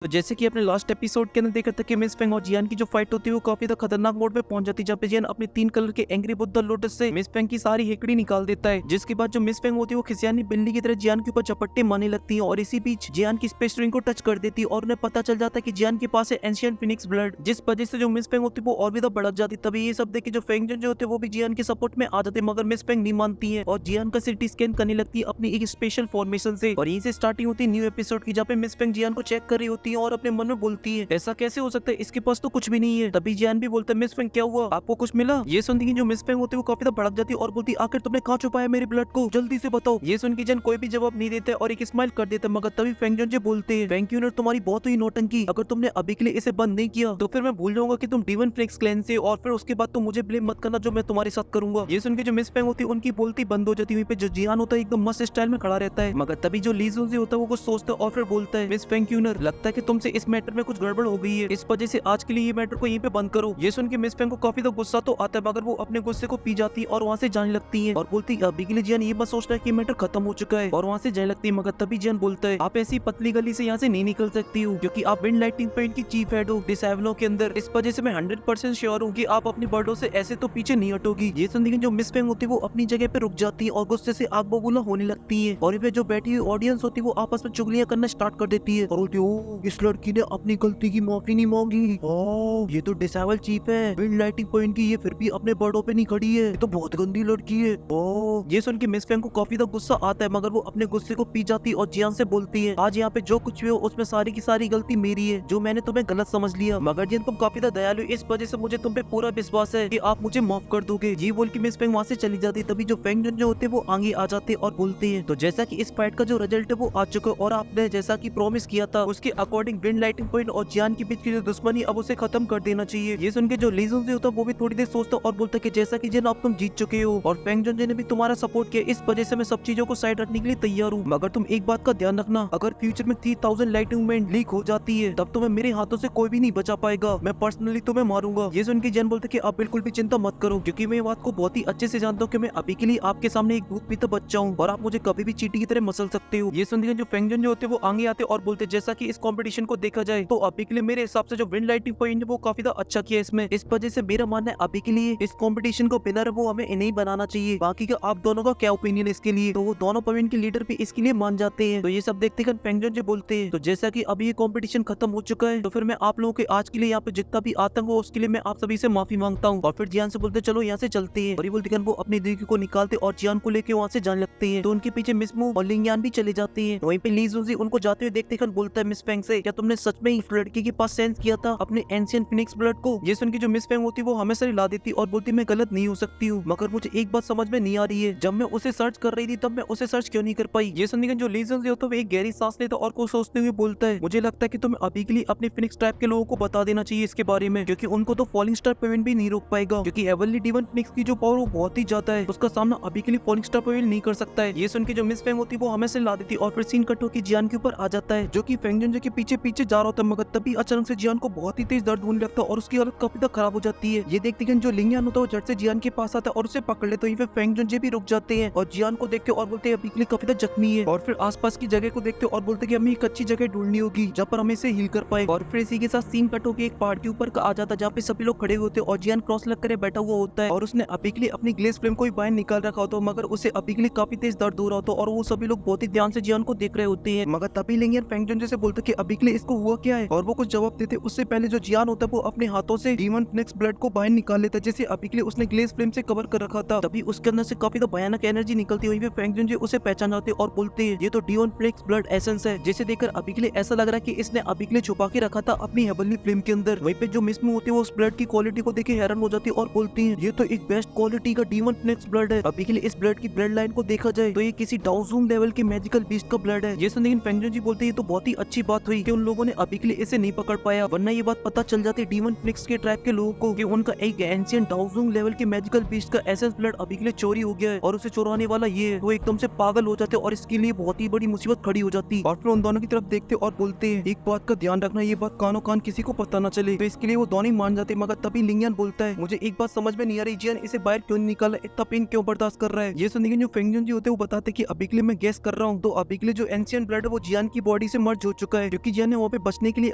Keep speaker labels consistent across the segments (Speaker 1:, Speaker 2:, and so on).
Speaker 1: तो जैसे कि अपने लास्ट एपिसोड के अंदर देखा था कि मिस फेंग और जियान की जो फाइट होती है वो काफी खतरनाक मोड पे पहुंच जाती है, जहाँ पे जियान अपने 3 कलर के एंग्री बुद्धा लोटस से मिस फेंग की सारी हेकड़ी निकाल देता है। जिसके बाद जो मिस फेंग होती है वो खिसियानी बिल्ली की तरह जियान के ऊपर चपट्टे मारने लगती है और इसी बीच जियान की स्पेस रिंग को टच कर देती है और उन्हें पता चल जाता है कि जियान के पास है एंशिएंट फिनिक्स ब्लड, जिस वजह से जो मिस फेंग होती है वो और भी ज्यादा भड़क जाती है। तभी ये सब देख के जो फेंगजन जो होते हैं वो भी जियान के सपोर्ट में आ जाते हैं, मगर मिस फेंग नहीं मानती है और जियान का सिटी स्कैन करने लगती है अपनी एक स्पेशल फॉर्मेशन से। और यहीं से स्टार्टिंग होती है न्यू एपिसोड की, जहाँ पे मिस फेंग जियान को चेक कर रही होती है और अपने मन में बोलती है ऐसा कैसे हो सकता है, इसके पास तो कुछ भी नहीं है। तभी जियान भी बोलता है मिस फेंग क्या हुआ, आपको कुछ मिला? ये सुनती है जो मिस फेंग होती है वो काफी ज्यादा भड़क जाती है और बोलती है आखिर तुमने कहाँ छुपाया मेरे ब्लड को, जल्दी से बताओ। ये सुन के जियान कोई भी जवाब नहीं देता और एक स्माइल कर देता, मगर तभी फेंगजन जी बोलते हैं थैंक यू तुम्हारी बहुत हुई नौटंकी, अगर तुमने अभी के लिए इसे बंद नहीं किया तो फिर मैं भूल जाऊंगा कि तुम डीवन फ्लेक्स क्लैन से, और फिर उसके बाद तुम मुझे ब्लेम मत करना जो मैं तुम्हारे साथ करूंगा। ये सुन के जो मिस फेंग होती है उनकी बोलती बंद हो जाती है। वहीं पे जो जियान होता है एकदम मस्त स्टाइल में खड़ा रहता है, मगर तभी जो ली जुन होता है वो कुछ सोचता है और फिर बोलता है मिस फेंग क्यूनर, लगता है कि तुमसे इस मैटर में कुछ गड़बड़ हो गई है, इस वजह से आज के लिए ये मैटर को यहीं पे बंद करो। ये सुन के मिस फेंग को काफी तो गुस्सा तो आता है, मगर वो अपने गुस्से को पी जाती है और वहाँ से जाने लगती है और बोलती है अभी के लिए जियान ये मत सोचना है कि मैटर खत्म हो चुका है, और वहाँ से जाने लगती है। मगर तभी जियान बोलता है आप ऐसी पतली गली से यहाँ से नहीं निकल सकती हो, क्योंकि आप विंड लाइटिंग पॉइंट की चीफ हेड हो डिसेबलों के अंदर, इस वजह से मैं 100% श्योर हूँ कि आप अपनी बर्डों से ऐसे तो पीछे नहीं हटोगी। ये सुन के जो मिस फेंग होती है वो अपनी जगह पे रुक जाती है और गुस्से से आग बबूला होने लगती है, और जो बैठी हुई ऑडियंस होती है वो आपस में चुगलियां करना स्टार्ट कर देती है और बोलती है ओ इस लड़की ने अपनी गलती की माफी नहीं मांगी, ओ ये तो डिसेबल चीफ है विंड लाइटिंग पॉइंट की, ये फिर भी अपने बर्डों पे नहीं खड़ी है, ये तो बहुत गंदी लड़की है। ओ ये सुन के मिस फेंग को काफी गुस्सा आता है, मगर वो अपने गुस्से को पी जाती है और जियान से बोलती है आज यहाँ पे जो कुछ भी हो उसमें सारी की सारी गलती मेरी है, जो मैंने तुम्हें गलत समझ लिया, मगर जियान तुम काफी दयालु, इस वजह से मुझे तुम पे पूरा विश्वास है कि आप मुझे माफ कर दोगे। ये बोल के मिस फेंग वहाँ से चली जाती है। तभी जो फेंगजन जो होते हैं वो आगे आ जाते हैं और बोलते हैं तो जैसा कि इस फाइट का जो रिजल्ट है वो आ चुका है और आपने जैसा कि प्रॉमिस किया था उसके अकॉर्डिंग विंड लाइटिंग पॉइंट और जियान के बीच की जो दुश्मनी अब उसे खत्म कर देना चाहिए। ये सुन के जो लीजन से होता है वो भी थोड़ी देर सोचता और बोलता है कि जैसा कि जिन अब तुम जीत चुके हो और फेंगजन जी ने भी तुम्हारा सपोर्ट किया, इस वजह से मैं सब चीजों को साइड रखने के लिए तैयार हूँ, मगर तुम एक बात का ध्यान रखना, अगर फ्यूचर में 3000 लाइटिंग पॉइंट लीक हो जाती है तब तुम्हें मेरे हाथों से कोई भी नहीं बचा पाएगा, मैं पर्सनली तुम्हें मारूंगा। ये सुन के जैन बोलते कि आप बिल्कुल भी चिंता मत करो, क्योंकि मैं बात को बहुत ही अच्छे से जानता हूँ कि मैं अभी के लिए आपके सामने एक दूध पीता बच्चा हूँ और आप मुझे कभी भी चींटी की तरह मसल सकते हो। ये सुनकर जो फेंगजन जो होते हैं वो आगे आते और बोलते जैसा कि इस कंपटीशन को देखा जाए तो अभी के लिए मेरे हिसाब से जो विंड लाइटिंग पॉइंट है वो काफी अच्छा किया इसमें, इस वजह से मेरा मानना है अभी के लिए इस कंपटीशन को विनर है वो हमें इन्हें बनाना चाहिए। बाकी का आप दोनों का क्या ओपिनियन है इसके लिए? तो वो दोनों पॉइंट के लीडर भी इसके लिए मान जाते हैं। तो ये सब देखते फेंगजन जी बोलते हैं तो जैसा कि अभी ये कंपटीशन खत्म हो चुका है तो फिर मैं आप लोगों के आज के लिए यहाँ पे जितना भी आतंक हो उसके लिए मैं आप सभी से माफी मांगता हूँ। और फिर जियान से बोलते चलो यहाँ से चलते हैं, और ये बोलते वो अपनी दीदी को निकालते और जियान को लेके वहाँ से जाने लगते हैं। तो उनके पीछे मिस मू और लिंगयान भी चले जाते हैं। वहीं पे ली जुनजी उनको जाते हुए देखते बोलता है मिस फेंग से क्या तुमने सच में इस लड़की के पास सेंस किया था अपने एंशिएंट फिनिक्स ब्लड को? ये सुन के जो मिस फेंग होती है वो हमेशा हिला देती और बोलती मैं गलत नहीं हो सकती हूँ, मगर मुझे एक बात समझ में नहीं आ रही है, जब मैं उसे सर्च कर रही थी तब मैं उसे सर्च क्यों नहीं कर पाई? ये सुनने जो ली जुनजी होता है वो एक गहरी सांस लेता और कुछ सोचते हुए बोलता है मुझे लगता है कि तुम्हें अभी के लिए अपने फिनिक्स टाइप के लोगों को बता देना चाहिए इसके बारे में, क्योंकि उनको तो फॉलिंग स्टार पेवेंट भी नहीं रोक पाएगा, क्योंकि हेवनली डिवन फिनिक्स की जो पावर वो बहुत ही ज्यादा है, उसका सामना अभी के लिए फॉलिंग स्टार पेवेंट नहीं कर सकता है। ये सुन के जो मिस फेंग होती है वो हमेशा ला देती और फिर सीन कट होकर जियान के ऊपर आ जाता है, जो कि फेंगजन के पीछे पीछे जा रहा होता है, मगर तभी अचानक से जियान को बहुत ही तेज दर्द होने लगता है और उसकी हालत काफी खराब हो जाती है। ये देखते जो लिंगयान होता है वो झट से जियान के पास आता है और उसे पकड़ लेते हैं। फेंगजन भी रुक जाते हैं और जियान को देखते और बोलते हैं अभी के लिए काफी जख्मी है, और फिर आसपास की जगह को देखते और बोलते कि हमें एक अच्छी जगह ढूंढनी होगी जहाँ पर हमें इसे हील कर पाए। और फिर इसी के साथ सीन कट होकर एक पहाड़ के ऊपर आ जाता है जहाँ पे सभी लोग खड़े होते हैं और जियान क्रॉस लग कर बैठा हुआ होता है और उसने अभी के लिए अपनी ग्लेस फ्लेम को बाहर निकाल रखा होता है, मगर उसे अभी के लिए काफी तेज दर्द हो रहा होता है और वो सभी लोग बहुत ही ध्यान से जियान को देख रहे होते हैं। मगर तभी लिंगयान फेंगजन से बोलते कि अभी के लिए इसको हुआ क्या है, और वो कुछ जवाब देते उससे पहले जो जियान होता है वो अपने हाथों से डीमन फिनिक्स ब्लड को बाहर निकाल लेता है, जैसे अभी के लिए उसने ग्लेस फ्लेम से कवर कर रखा था। तभी उसके अंदर से काफी भयानक एनर्जी निकलती है। वहीं पे फेंगजन जी उसे पहचान जाते और बोलते हैं ये तो डीमन फिनिक्स ब्लड एसेंस है, जिसे देखकर अभी के लिए ऐसा लग रहा है कि इसने अभी के लिए छुपा के रखा था अपनी हेवनली फ्लेम के अंदर। वहीं पे जो मिस में होती है वो उस ब्लड की क्वालिटी को देखे हैरान हो जाती है और बोलती है ये तो एक बेस्ट क्वालिटी का डीमन फिनिक्स ब्लड है। अभी के लिए इस ब्लड की ब्लड लाइन को देखा जाए तो ये किसी डाउजूम लेवल के मैजिकल बीस्ट का ब्लड है। ये सुन फेंगजन जी बोलते हैं तो बहुत ही अच्छी बात हुई कि उन लोगों ने अभी के लिए इसे नहीं पकड़ पाया, वरना ये बात पता चल जाती डीमन फिनिक्स के ट्राइब के लोगों को कि उनका एक एंशिएंट डाउजूम लेवल के मैजिकल बीस्ट का एसेंस ब्लड अभी के लिए चोरी हो गया है, और उसे चुराने वाला ये है। वो एकदम से पागल हो जाते और इसके लिए बहुत ही बड़ी मुसीबत खड़ी हो जाती। और फिर उन दोनों की तरफ देखते और बोलते हैं एक बात का ध्यान रखना, ये बात कानो कान किसी को पता ना चले। तो इसके लिए वो दोनों ही मान जाते, मगर तभी लिंगयान बोलता है मुझे एक बात समझ में नहीं आ रही, जियान इसे बाहर क्यों नहीं निकाला, इतना पेन क्यों बर्दाश्त कर रहा है। ये सुनने जो फेंगजन जी होते हैं वो बताते कि अभी के लिए मैं गेस कर रहा हूँ तो अभी के लिए जो एंशिएंट ब्लड है वो जियान की बॉडी से मर्ज हो चुका है, क्योंकि क्योंकि जियान ने वहाँ पे बचने के लिए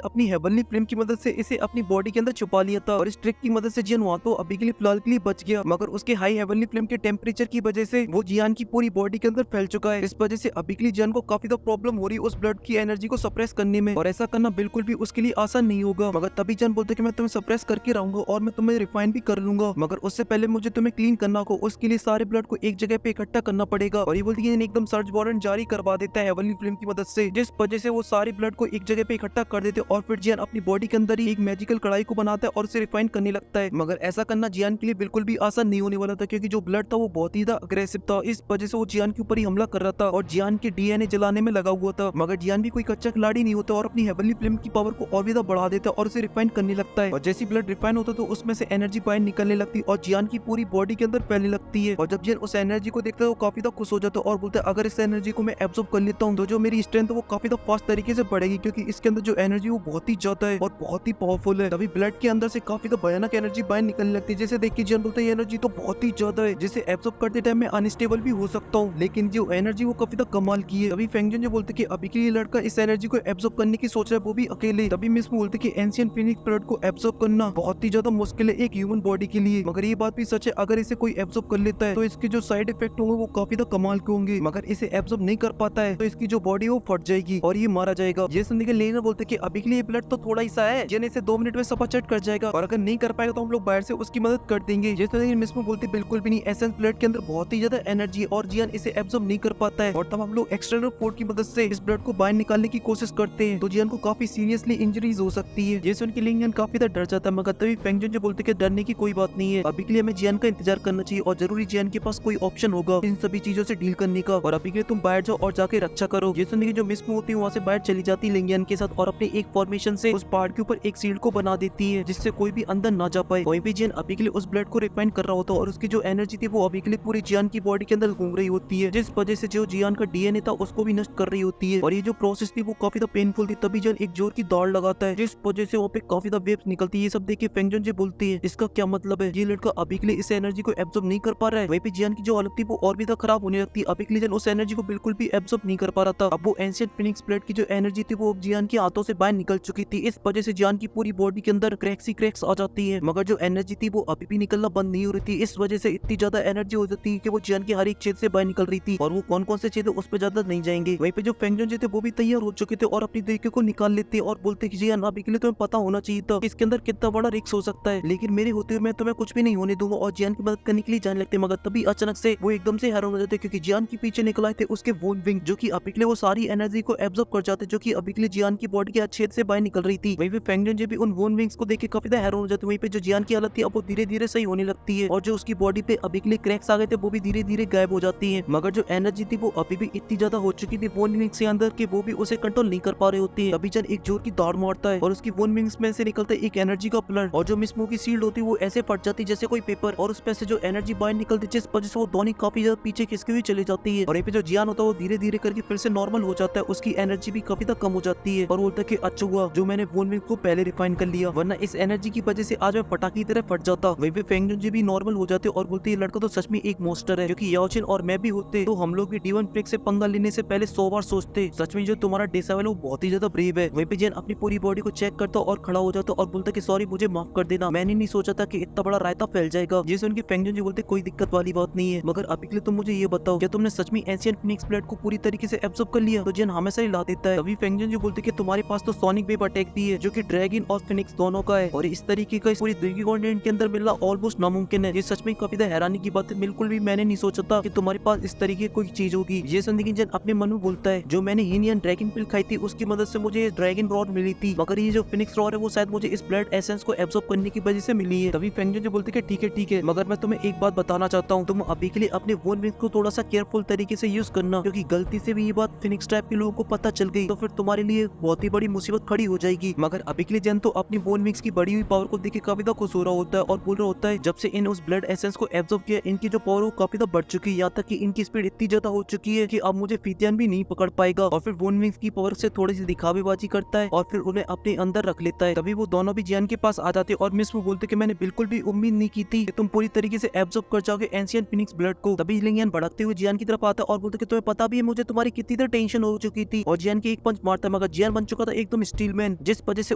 Speaker 1: अपनी हेवनली फ्लेम की मदद से इसे अपनी बॉडी के अंदर छुपा लिया था और इस ट्रिक की मदद से जियान वहाँ तो अभी के लिए फिलहाल के लिए बच गया, मगर उसके हाई हेवनली फ्लेम के टेम्परेचर की वजह से वो जियान की पूरी बॉडी के अंदर फैल चुका है। इस वजह से अभी के लिए जियान को काफी ज्यादा प्रॉब्लम हो रही है उस ब्लड की एनर्जी को सप्रेस करने में, और ऐसा करना बिल्कुल भी उसके लिए आसान नहीं होगा। मगर तभी जियान बोलते कि मैं तुम्हें सप्रेस करके रहूंगा और मैं तुम्हें रिफाइन भी कर लूंगा, मगर उससे पहले मुझे तुम्हें क्लीन करना होगा, उसके लिए सारे ब्लड को एक जगह पे इकट्ठा करना पड़ेगा। और ये बोलती है एकदम सर्च वारंट जारी करवा देता है हेवनली फ्लेम की मदद से, जिस वजह से वो सारे ब्लड को एक जगह पे इकट्ठा कर देते और फिर जियान अपनी बॉडी के अंदर ही एक मैजिकल कढ़ाई को बनाता है और उसे रिफाइन करने लगता है। मगर ऐसा करना जियान के लिए बिल्कुल भी आसान नहीं होने वाला था, क्योंकि जो ब्लड था वो बहुत ही ज्यादा अग्रेसिव था। इस वजह से वो जियान के ऊपर ही हमला कर रहा था और जियान के डीएनए जलाने में लगा हुआ था। मगर जियान भी कोई कच्चा खिलाड़ी नहीं होता और अपनी हेवनली फ्लेम की पावर को और भी ज्यादा बढ़ा देता है और उसे रिफाइन करने लगता है। और जैसे ब्लड रिफाइन होता है तो उसमें से एनर्जी बाहर निकलने लगती है और जियान की पूरी बॉडी के अंदर फैलने लगती है। और जब जियान उस एनर्जी को देखता है वो काफी ज्यादा खुश हो जाता है और बोलता है अगर इस एनर्जी को मैं एब्जॉर्ब कर लेता हूँ तो जो मेरी स्ट्रेंथ है वो काफी ज्यादा फास्ट तरीके से बढ़ेगी, क्योंकि इसके अंदर जो एनर्जी वो बहुत ही ज्यादा है और बहुत ही पावरफुल है। तभी ब्लड के अंदर से काफी ज्यादा भयानक एनर्जी बाहर निकलने लगती है। जैसे देख के जियान बोलता है एनर्जी तो बहुत ही ज्यादा है, जिसे एब्जॉर्ब करते टाइम मैं अनस्टेबल भी हो सकता हूँ, लेकिन जो एनर्जी वो काफी ज्यादा कमाल की है। तभी फेंगजन जो बोलते कि अभी के लिए लड़का इस एनर्जी को एब्जॉर्ब करने की सोच रहा है, वो भी अकेले। तभी मिस बोलते कि एंशिएंट फिनिक्स ब्लड को एब्जॉर्ब करना बहुत ही ज्यादा मुश्किल है एक ह्यूमन बॉडी के लिए। मगर ये बात भी सच है, अगर इसे कोई एब्जॉर्ब कर लेता है तो इसके जो साइड इफेक्ट होंगे वो काफी ज्यादा कमाल के होंगे। मगर इसे एब्जॉर्ब नहीं कर पाता है तो इसकी जो बॉडी वो फट जाएगी और ये मारा जाएगा। ये सुनने के लेनर बोलते कि अभी के लिए ब्लड तो थोड़ा ही सा है, जिन इसे 2 मिनट में सफाचट कर जाएगा और अगर नहीं कर पाएगा तो हम लोग बाहर से उसकी मदद कर देंगे। ये सुनने के मिस में बोलते बिल्कुल भी नहीं, एसेंस ब्लड के अंदर बहुत ही ज्यादा एनर्जी है और जियान इसे एब्जॉर्ब नहीं कर पाता है। और तब हम लोग एक्सटर्नल पोर्ट की मदद से इस ब्लड को बाहर निकालने की कोशिश करते हैं तो जियान को काफी सीरियसली इंजरीज हो सकती है। ये सुन के लिंगन काफी ज्यादा डर जाता है, मगर तभी फेंगजन जो बोलते कि डरने की कोई बात नहीं है, अभी के लिए हमें जियान का इंतजार करना चाहिए और जरूरी जियान के पास कोई ऑप्शन होगा इन सभी चीजों से डील करने का, और अभी के लिए तुम बाहर जाओ और जाके रक्षा करो। ये सुनने की जो मिस होती है वहाँ से बाहर चली जाती है लिंगियन के साथ और अपने एक फॉर्मेशन से उस पहाड़ के ऊपर एक सील्ड को बना देती है जिससे कोई भी अंदर ना जा पाए। वहीं पे जियान अभी के लिए उस ब्लड को रिफाइन कर रहा होता है और उसकी जो एनर्जी थी वो अभी के लिए पूरी जियान की बॉडी के अंदर घूम रही होती है, जिस वजह से जो जियान का डीएनए था उसको भी नष्ट कर रही होती है। और ये जो प्रोसेस थी वो काफी ज्यादा पेनफुल थी। तभी जियान एक जोर की दौड़ लगाता है जिस वजह से वहाँ पे काफी ज्यादा वेव्स निकलती है। ये सब देख के फेंगजन जी बोलती है इसका क्या मतलब है, ये लड़का अभी के लिए इस एनर्जी को एब्जॉर्ब नहीं कर पा रहा है। वहीं पे जियान की जो हालत थी वो और भी ज्यादा खराब होने लगती है। अभी के लिए जियान उस एनर्जी को बिल्कुल भी एब्जॉर्ब नहीं कर पा रहा था। अब वो एंशिएंट फिनिक्स ब्लड की जो एनर्जी थी वो जियान के हाथों से बाहर निकल चुकी थी। इस वजह से जियान की पूरी बॉडी के अंदर क्रैक्स ही क्रैक्स आ जाती है, मगर जो एनर्जी थी वो अभी भी निकलना बंद नहीं हो रही थी। इस वजह से इतनी ज्यादा एनर्जी हो जाती है कि वो जियान के हर एक छेद से बाहर निकल रही थी और वो कौन कौन से छेद है उस पर ज्यादा नहीं जाएंगे। वहीं पे जो फेंगजन जी थे वो भी तैयार हो चुके थे और अपनी देखे को निकाल लेते और बोलते कि जियान अभी के लिए तुम्हें पता होना चाहिए था इसके अंदर कितना बड़ा रिस्क हो सकता है, लेकिन मेरे होते हुए मैं तुम्हें कुछ भी नहीं होने दूंगा। और जियान की मदद करने के लिए जाने लगते, मगर तभी अचानक से वो एकदम से हैरान हो जाते क्योंकि जियान के पीछे निकल आए थे उसके वोन विंग, जो कि अभी के लिए वो सारी एनर्जी को एब्जॉर्ब कर जाते, जो कि अभी के लिए जियान की बॉडी के छेद से बाहर निकल रही थी। वहीं पे फेंगजन जी भी उन वोन विंग्स को देख के काफी हैरान हो जाते। वहीं पे जो जियान की हालत थी अब वो धीरे धीरे सही होने लगती है और जो उसकी बॉडी पे अभी के लिए क्रैक्स आ गए थे वो भी धीरे धीरे गायब हो जाती है। मगर जो एनर्जी थी वो अभी भी इतनी ज्यादा हो चुकी थी वोन विंग्स के अंदर कि वो भी उसे कंट्रोल नहीं कर पा रहे होती है। अभी जियान एक जोर की दौड़ मारता है और उसकी वोन विंग्स में से निकलता है एक एनर्जी का ब्लड और जो मिस मू की शील्ड होती है वो ऐसे फट जाती है जैसे कोई पेपर और उस पे से जो एनर्जी बाहर निकलती है जिस वजह से वो दोनों काफी ज्यादा पीछे खिसकी हुई चली जाती है। और यहाँ पे जो जियान होता है वो धीरे धीरे करके फिर से नॉर्मल हो जाता है, उसकी एनर्जी भी काफी ज्यादा कम हो जाती है और बोलता है कि अच्छा हुआ जो मैंने वोन विंग को पहले रिफाइन कर लिया, वरना इस एनर्जी की वजह से आज मैं पटाखे की तरह फट जाता। वहीं पे फेंगजन जी भी नॉर्मल हो जाते और बोलते ये लड़का तो सच में एक मोस्टर है, क्योंकि याओचिन और मैं भी होते तो हम लोग भी D1 फ्लिक से पंगा लेने से पहले 100 बार सोचते। सच में जो तुम्हारा डेसावेल है वो बहुत ही ज्यादा ब्रेव है। वहीं पे जियान अपनी पूरी बॉडी को चेक करता और खड़ा हो जाता और बोलता कि सॉरी मुझे माफ कर देना, मैंने नहीं सोचा था कि इतना बड़ा रायता फैल जाएगा। जिसे उनके फेंगजन जी बोलते कोई दिक्कत वाली बात नहीं है, मगर अभी के लिए तुम मुझे ये बताओ क्या तुमने सच में एंशिएंट फिनिक्स ब्लड को पूरी तरीके से एब्सॉर्ब कर लिया? तो जियान हमेशा ही ला देता है। अभी फेंगजन जी बोलते कि तुम्हारे पास तो सोनिक वेव अटैक भी है जो कि ड्रैगन और फिनिक्स दोनों का है और इस तरीके का इस पूरी दुनिया कॉन्टिनेंट के अंदर मिलना ऑलमोस्ट नामुमकिन है। ये सच में काफी हैरानी की बात है, बिल्कुल भी मैंने नहीं सोचा था कि तुम्हारे पास इस तरीके की कोई चीज होगी। ये सुनकर जियान अपने मन में बोलता है जो मैंने हीनियन ड्रैगन पिल खाई थी उसकी मदद से मुझे ड्रैगन रॉड मिली थी, मगर ये जो फिनिक्स रॉड है वो शायद मुझे इस ब्लड एसेंस को एब्सॉर्ब करने की वजह से मिली है। तभी फेंगजन जी बोलते कि ठीक है, मगर मैं तुम्हें एक बात बताना चाहता हूँ, तुम अभी के लिए अपने वोन विंग्स को थोड़ा सा केयरफुल तरीके से यूज करना, क्योंकि गलती से भी ये बात फिनिक्स टाइप के लोगों को पता चल गई तो फिर तुम्हारे लिए बहुत ही बड़ी मुसीबत खड़ी हो जाएगी। मगर अभी के लिए जियान तो अपनी वोन विंग्स की बढ़ी हुई पावर को देख के काफी खुश हो रहा होता है और बोल रहा होता है जब से इन उस ब्लड एसेंस को एब्सॉर्ब किया इनकी जो पावर वो काफी बढ़ चुकी है, यहाँ तक कि इनकी स्पीड इतनी ज्यादा हो चुकी है कि अब मुझे फीतियान भी नहीं पकड़ पाएगा। और फिर वोन विंग्स की पावर से थोड़ी सी दिखावेबाजी करता है और फिर उन्हें अपने अंदर रख लेता है। तभी वो दोनों भी जियान के पास आ जाते और मिस वो बोलते कि मैंने बिल्कुल भी उम्मीद नहीं की थी कि तुम पूरी तरीके से एब्सॉर्ब कर जाओगे एंशिएंट फिनिक्स ब्लड को। तभी लिंगियन भड़कते हुए जियान की तरफ आता और बोलते कि तुम्हें पता भी है मुझे तुम्हारी कितनी देर टेंशन हो चुकी थी, और जियान की एक पंच मारता मगर मगर जियान बन चुका था एकदम स्टील मैन, जिस वजह से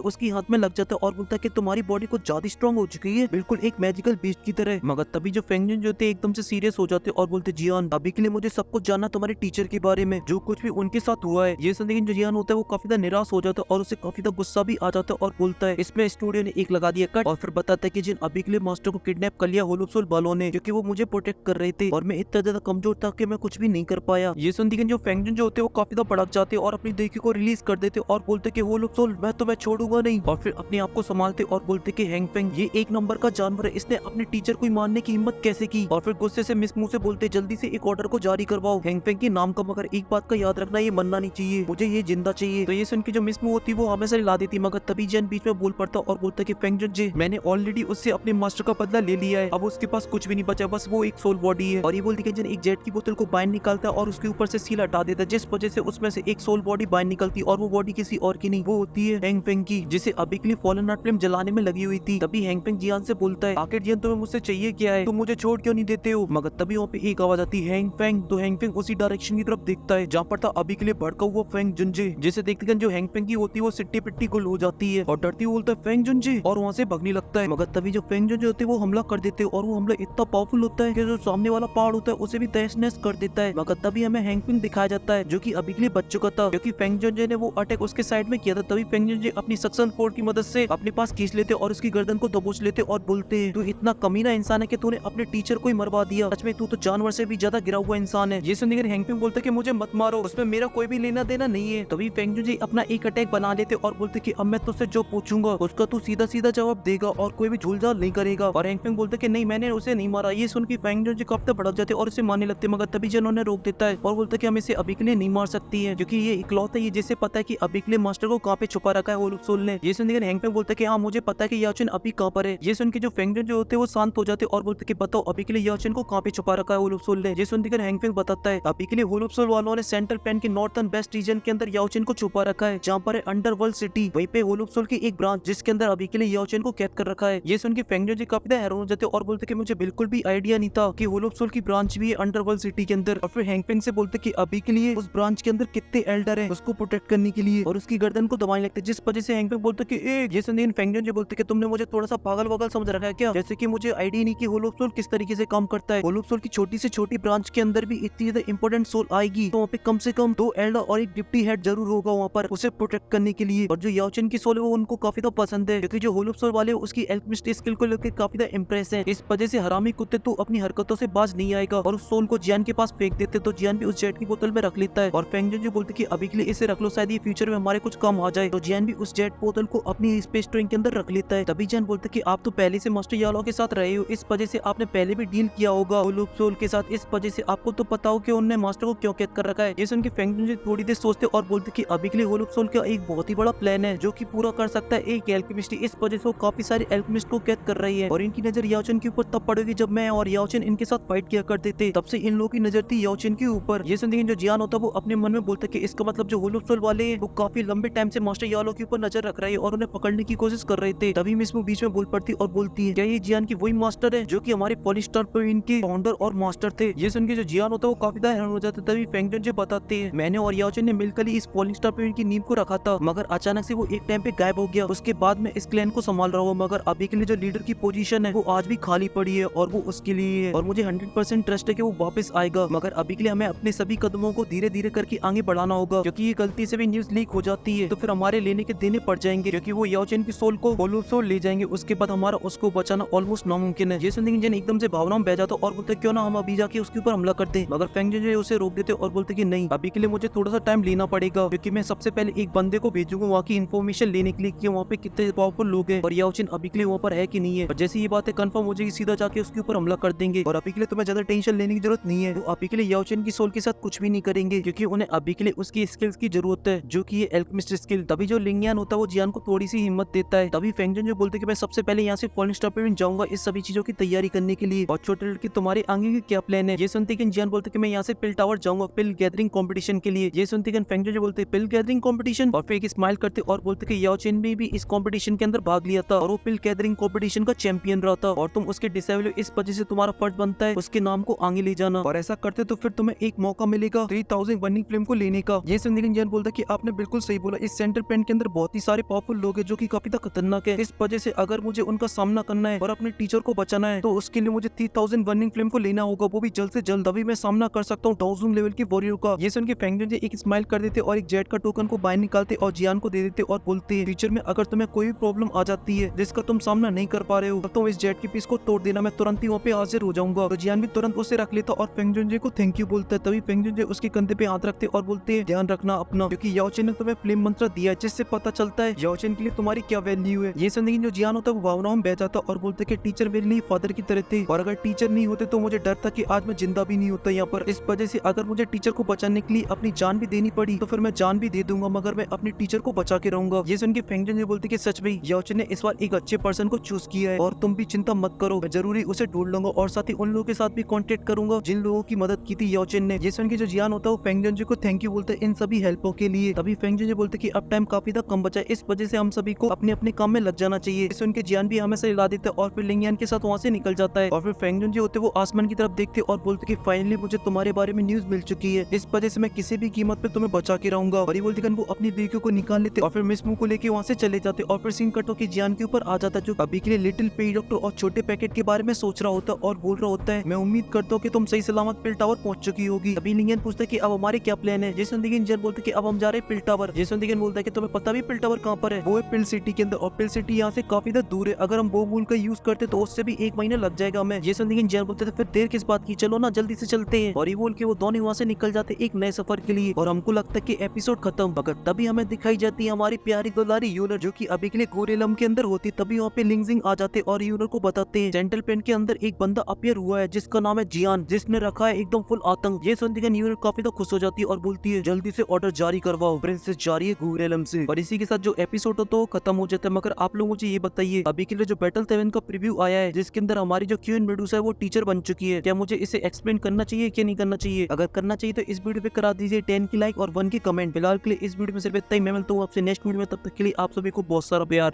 Speaker 1: उसकी हाथ में लग जाता है और बोलता है कि तुम्हारी बॉडी कुछ ज्यादा स्ट्रॉन्ग हो चुकी है, बिल्कुल एक मैजिकल बीस्ट की तरह। मगर तभी जो फेंग जुन जो थे एकदम से सीरियस हो जाते और बोलते जियान अभी के लिए मुझे सब कुछ जानना तुम्हारे टीचर के बारे में, जो कुछ भी उनके साथ हुआ है। ये सुन के जो जियान होता है वो काफी ज्यादा निराश हो जाता है और उसे काफी ज्यादा गुस्सा भी आ जाता है और बोलता है इसमें स्टूडियो ने एक लगा दिया कट और फिर बताता है कि जिन अभी के लिए मास्टर को किडनैप कर लिया होलो सोल वालों ने, क्योंकि वो मुझे प्रोटेक्ट कर रहे थे और मैं इतना ज्यादा कमजोर था कि मैं कुछ भी नहीं कर पाया। ये सुन के जो फेंग जुन जो होते हैं वो काफी ज्यादा भड़क जाते और अपनी देही को रिलीज कर देते और बोलते कि होलो सोल मैं तुम्हें छोड़ूंगा नहीं, और फिर अपने आप को संभालते और बोलते कि हैंग फेंग ये एक नंबर का जानवर है, इसने अपने टीचर को मारने की हिम्मत कैसे की। और फिर गुस्से से मिस मुंह से बोलते जल्दी से एक ऑर्डर को जारी करवाओ हैंग फेंग के नाम का, मगर एक बात का याद रखना ये मरना नहीं चाहिए, मुझे ये जिंदा चाहिए। तो ये सुन के जो मिस मुंह होती वो हमेशा ला देती, मगर तभी जैन बीच में बोल पड़ता और बोलता कि फेंग जुन जी मैंने ऑलरेडी उससे अपने मास्टर का बदला ले लिया है, अब उसके पास कुछ भी नहीं बचा, बस वो एक सोल बॉडी है। और ये बोलती कि जन एक जेट की बोतल को बाइंड निकालता है और उसके ऊपर से सील हटा देता है, जिस वजह से उसमें से एक सोल बॉडी बाइंड निकलती और वो बॉडी किसी और की नहीं, वो होती है हैंग फेंग की, जिसे अभी के लिए फॉलन आर्ट फ्लेम जलाने में लगी हुई थी। तभी हैंग फेंग जियान से बोलता है आखिर जियान तुम्हें मुझसे चाहिए क्या है, तुम मुझे छोड़ क्यों नहीं देते हो। मगर तभी वहाँ पे एक आवाज आती है हैंग फेंग। तो हैंग फेंग उसी डायरेक्शन की तरफ देखता है जहाँ पर था अभी के लिए भड़का हुआ फेंग जुनजे, जिसे देखते जो हैंग फेंग की होती है वो सिट्टी पिट्टी गुल हो जाती है और डरती बोलता है फेंग जुनजे और वहाँ से भगने लगता है। मगर तभी जो फेंग जुनजे होते हैं वो हमला कर देते और वो हमला इतना पावरफुल होता है कि जो सामने वाला पहाड़ होता है उसे भी तहस नहस कर देता है। मगर तभी हमें हैंग फेंग दिखाया जाता है जो कि अभी के लिए बच चुका था, क्योंकि फेंग जुनजे ने वो अटैक उसके साइड में किया था। तभी फेंग जुनजे अपनी सक्शन फोर्स की मदद से अपने पास खींच लेते और उसकी गर्दन को दबोच लेते और बोलते हैं तू इतना कमीना इंसान है कि तूने अपने टीचर को ही मरवा दिया, सच में तू तो जानवर से भी ज्यादा गिरा हुआ इंसान है। ये सुनकर हैंग फेंग बोलता है कि मुझे मत मारो, उसमें मेरा कोई भी लेना देना नहीं है। तभी फेंग जुनजे अपना एक अटैक बना लेते और बोलते कि अब मैं तुझसे जो पूछूंगा उसका तू सीधा सीधा जवाब देगा और कोई भी झूलझाल नहीं करेगा। और हैंग फेंग बोलते कि नहीं मैंने उसे नहीं मारा। ये सुन के फेंग जुनजे कब तक भड़क जाते और उसे मारने लगते, मगर तभी जन उन्हें रोक देता है और बोलता है कि हम इसे अभी के लिए नहीं मार सकती है, क्योंकि ये इकलौता है जिसे पता है कि अभी के लिए मास्टर को कहाँ पे छुपा रखा है होलो सोल ने। ये सुनकर हैंग फेंग बोलता है कि हाँ मुझे पता है कि याओचन अभी कहाँ पर है। ये सुन के जो फेंग जुनजे होते हैं वो शांत हो जाते और बोलते कि बताओ अभी के लिए याओचन को कहाँ पे छुपा रखा है होलो सोल ने। ये सुनकर हैंग फेंग बताता है अभी के लिए होलो सोल वालों ने सेंट्रल प्लान के नॉर्थर्न वेस्ट रीजन के अंदर याओचन को छुपा रखा है, जहाँ पर है अंडरवर्ल्ड सिटी, वहीं पे होलो सोल की एक ब्रांच जिसके अंदर अभी के लिए याओचन को कैद कर रखा है। ये सुन के फेंग जुनजे काफी हैरान हो जाते और बोलते कि मुझे बिल्कुल भी आइडिया नहीं था कि होलो सोल की ब्रांच भी है अंडरवर्ल्ड सिटी के अंदर। और फिर हैंग फेंग से बोलते कि अभी के लिए उस ब्रांच के अंदर कितने एल्डर हैं उसको प्रोटेक्ट करने के लिए, और उसकी गर्दन को दबाने लगते, जिस वजह से हैंग फेंग बोलते कि ये सुन फेंग जुनजे बोलते कि तुमने मुझे थोड़ा सा पागल वागल समझ रखा है क्या, जैसे कि मुझे आइडिया नहीं कि होलो सोल किस तरीके से काम करता है। होलो सोल की छोटी से छोटी ब्रांच के अंदर भी इतनी ज्यादा इंपॉर्टेंट सोल आएगी तो वहाँ पे कम से कम 2 एल्डर और एक डिप्टी हेड जरूर होगा वहाँ पर उसे प्रोटेक्ट करने के लिए। और जो याओचन की सोल है वो उनको काफी ज्यादा पसंद है, क्योंकि जो होलो सोल वाले उसकी एल्केमिस्ट स्किल को लेकर काफी ज्यादा इंप्रेस है। इस वजह से हरामी कुत्ते तो अपनी हरकतों से बाज नहीं आएगा और उस सोल को जियान के पास फेंक देते, तो जियान भी उस जेट की बोतल में रख लेता है। और फेंग जुनजे बोलते कि अभी के लिए इसे रख लो, शायद ये फ्यूचर में हमारे कुछ काम आ जाए। तो जियान भी उस जेट बोतल को अपनी स्पेस ट्रेन के अंदर रख लेता है। तभी जियान बोलते कि आप तो पहले से मास्टर यालो के साथ रहे हो, इस वजह से आपने पहले भी डील किया होगा होलो सोल के साथ, इस वजह से आपको तो पता हो कि उन्होंने मास्टर को क्यों कैद कर रखा है। ये सुन के फेंग जुनजे थोड़ी देर सोचते और बोलते कि अभी के लिए होलो सोल का एक बहुत ही बड़ा प्लान है जो कि पूरा कर सकता है एक एल्केमिस्ट, इस वजह से वो काफी सारे एल्केमिस्ट को कैद कर रही है। और इनकी नजर याओचन के ऊपर तब पड़ेगी जब मैं और याओचन इनके साथ फाइट किया करते थे, तब से इन लोगों की नजर थी याओचन के ऊपर। ये सुनते जो जियान होता है वो अपने मन में बोलता है कि इसका मतलब जो होलो सोल वाले हैं वो काफी लंबे टाइम से मास्टर यालो के ऊपर नजर रख रहे हैं और उन्हें पकड़ने की कोशिश कर रहे थे। तभी मिस बीच में बोल पड़ती और बोलती है क्या ये जियान की वही मास्टर है जो कि हमारे पॉलिस्टर पॉइंट के फाउंडर और मास्टर थे। ये सुन के जो जियान होता है वो काफी हैरान हो जाता है। तभी फेंग जुनजे बताते हैं मैंने और याओचन ने मिलकर ही इस पॉलिस्टर पॉइंट की नींव को रखा था, मगर अचानक से वो एक टाइम पे गायब हो गया। उसके बाद मैं इस क्लैन को संभाल रहा हूँ, मगर अभी के लिए जो लीडर की पोजीशन है वो आज भी खाली पड़ी है और वो उसके लिए है और मुझे 100% ट्रस्ट है कि वो वापस आएगा। मगर अभी के लिए हमें अपने सभी कदमों को धीरे धीरे करके आगे बढ़ाना होगा, क्योंकि ये गलती से भी न्यूज लीक हो जाती है तो फिर हमारे लेने के देने पड़ जाएंगे, क्योंकि वो याओचन की सोल को होलो सोल ले जाएंगे। उसके बाद हमारा उसको बचाना ऑलमोस्ट नामुमकिन है। ये सुनते जन एकदम से भावनाओं में बह जाता और बोलते क्यों ना हम अभी जाके उसके ऊपर हमला करते हैं, मगर फेंग जुनजे उसे रोक देते और बोलते कि नहीं अभी के लिए मुझे थोड़ा सा टाइम लेना पड़ेगा, क्योंकि मैं सबसे पहले एक बंदे को भेजूंगा वहाँ की इन्फॉर्मेशन लेने के लिए कि वहाँ पे कितने पावरफुल लोग हैं और याओचन अभी के लिए वहाँ पर है कि नहीं है। और जैसे ये बातें कंफर्म हो जाएगी सीधा जाके उसके ऊपर हमला कर देंगे और अभी के लिए तुम्हें ज्यादा टेंशन लेने की जरूरत नहीं है। वो अभी के लिए याओचन की सोल के साथ कुछ भी नहीं करेंगे, क्योंकि उन्हें अभी के लिए उसकी स्किल्स की जरूरत है जो कि ये एल्केमिस्ट स्किल। तभी जो लिंगियान होता है वो जियान को थोड़ी सी हिम्मत देता है। तभी फेंग जुनजे बोलते कि मैं सबसे पहले यहाँ से फॉलिंग स्टार पे जाऊंगा इस सभी चीजों की तैयारी करने के लिए। और छोटे लड़के तुम्हारे आगे के क्या प्लान है। ये सुनते कि जियान बोलते कि मैं यहाँ से पिल टावर जाऊंगा पिल गैदरिंग कंपटीशन के लिए। ये सुनते कि फेंग जुनजे बोलते पिल गैदरिंग कंपटीशन और फिर एक स्माइल करते और बोलते कि याओचन ने भी इस कंपटीशन के अंदर भाग लिया था और वो पिल गैदरिंग कंपटीशन का चैंपियन रहा था और तुम उसके डिसेबल हो, इस वजह से तुम्हारा फर्ज बनता है उसके नाम को आगे ले जाना। और ऐसा करते तो फिर तुम्हें एक मौका मिलेगा 3000 बर्निंग फ्लेम को लेने का। ये सुनते कि जियान बोलता कि आप आपने बिल्कुल सही बोला। इस सेंट्रल प्लान के अंदर बहुत ही सारे पावरफुल लोग हैं जो कि काफी खतरनाक है। इस वजह से अगर मुझे उनका सामना करना है और अपने टीचर को बचाना है तो उसके लिए मुझे 3000 बर्निंग फ्लेम को लेना होगा, वो भी जल्द से जल्द। तभी मैं सामना कर सकता हूँ 1000 लेवल की वॉरियर का। ये सुन के फेंग जन एक स्माइल कर देते और एक जेट का टोकन को बाहर निकालते और जियान को दे देते और बोलते हैं फ्यूचर में अगर तुम्हें कोई भी प्रॉब्लम आ जाती है जिसका तुम सामना नहीं कर पा रहे हो तो इस जेट के पीस को तोड़ देना, मैं तुरंत ही वहाँ पे हाजिर हो जाऊंगा। तो जियान भी तुरंत उसे रख लेता और फेंग जुनजे को थैंक यू बोलता है। तभी फेंग जुनजे उसके कंधे पे हाथ रखते और बोलते हैं ध्यान रखना अपना, क्योंकि याओचेन ने तुम्हें फ्लेम मंत्र दिया है जिससे पता चलता है याओचेन के लिए तुम्हारी क्या वैल्यू है। ये सुनने जो जियान होता है वो भावनाओं में बह जाता और बोलते कि टीचर मेरे लिए फादर की तरह थे और अगर टीचर नहीं होते तो मुझे डर था कि आज मैं जिंदा भी नहीं होता यहाँ पर। इस वजह से अगर मुझे टीचर को बचाने के लिए अपनी जान भी देनी पड़ी तो फिर मैं जान भी दे दूंगा, मगर मैं अपने टीचर को बचा के रहूंगा। ये सुन के फेंग जुनजे बोलते कि सच में याओचेन ने इस बार एक अच्छे पर्सन को चूज किया है और तुम भी चिंता मत करो, मैं जरूरी उसे ढूंढ लूंगा और साथ ही उन लोगों के साथ भी कांटेक्ट करूंगा जिन लोगों की मदद की थी याओचेन ने। ये सुन के जो जियान होता है वो फेंग जुनजे को थैंक यू बोलते हैं इन सभी हेल्पों के लिए। तभी फेंग जुनजे बोलते कि अब टाइम काफी कम बचा है, इस वजह से हम सभी को अपने अपने काम में लग जाना चाहिए। इस उनके जियान भी हमें से हिला देता है और फिर लिंगियान के साथ वहाँ से निकल जाता है। और फिर फेंग जुनजे होते वो आसमान की तरफ देखते और बोलते कि फाइनली मुझे तुम्हारे बारे में न्यूज मिल चुकी है, इस वजह से मैं किसी भी कीमत पे तुम्हें बचा के रहूंगा। और ये बोलते वो अपनी बेटियों को निकाल लेते और फिर मिस मू को लेके वहाँ से चले जाते और फिर सीन कट होकर जियान के ऊपर आ जाता जो अभी के लिए लिटिल पेई डॉक्टर और छोटे पैकेट के बारे में सोच रहा होता और बोल रहा होता है मैं उम्मीद करता हूँ कि तुम सही सलामत पिल टावर पहुंच चुकी होगी। अभी लिंगियन पूछता है कि अब हमारे क्या प्लान है। जेसन दिगन जन बोलते कि अब हम जा रहे हैं पिल टावर। जेसन दिगन बोलता है कि तुम्हें पता भी पिल टावर कहाँ पर है, वो है पिल सिटी के अंदर और पिल सिटी यहाँ से काफी दूर है, अगर हम वो मूल का यूज करते तो उससे भी 1 महीना लग जाएगा हमें। जेसन दिगन जन बोलते थे फिर देर किस बात की, चलो ना जल्दी से चलते हैं। और ये बोल के वो दोनों वहाँ से निकल जाते एक नए सफर के लिए और हमको लगता है कि एपिसोड खत्म, मगर तभी हमें दिखाई जाती है हमारी प्यारी दुलारी यूनर जो कि अभी के लिए गोरेलम के अंदर होती। तभी वहाँ पे लिंगजिंग आ जाते और यूनर को बताते हैं सेंट्रल प्लेन के अंदर एक बंदा अपीयर हुआ है जिसका नाम है जियान, जिसने रखा है एकदम फुल आतंक। ये सुनते ही यूनर काफी खुश हो जाती है और बोलती है जल्दी से ऑर्डर जारी करवाओ, प्रिंसेस जा रही है गोरेलम से। और इसी के साथ जो एपिसोड हो तो खत्म हो जाता है। मगर आप लोग मुझे ये बताइए अभी के लिए जो बैटल 7 का प्रीव्यू आया है जिसके अंदर हमारी जो क्वीन मेडुसा है वो टीचर बन चुकी है, क्या मुझे इसे एक्सप्लेन करना चाहिए क्या नहीं करना चाहिए? अगर करना चाहिए तो इस वीडियो पे करा दीजिए 10 की लाइक और 1 की कमेंट। फिलहाल के लिए इस वीडियो में सिर्फ इतना ही, मैं मिलता हूँ आपसे नेक्स्ट वीडियो में, तब तक के लिए आप सभी को बहुत सारा प्यार।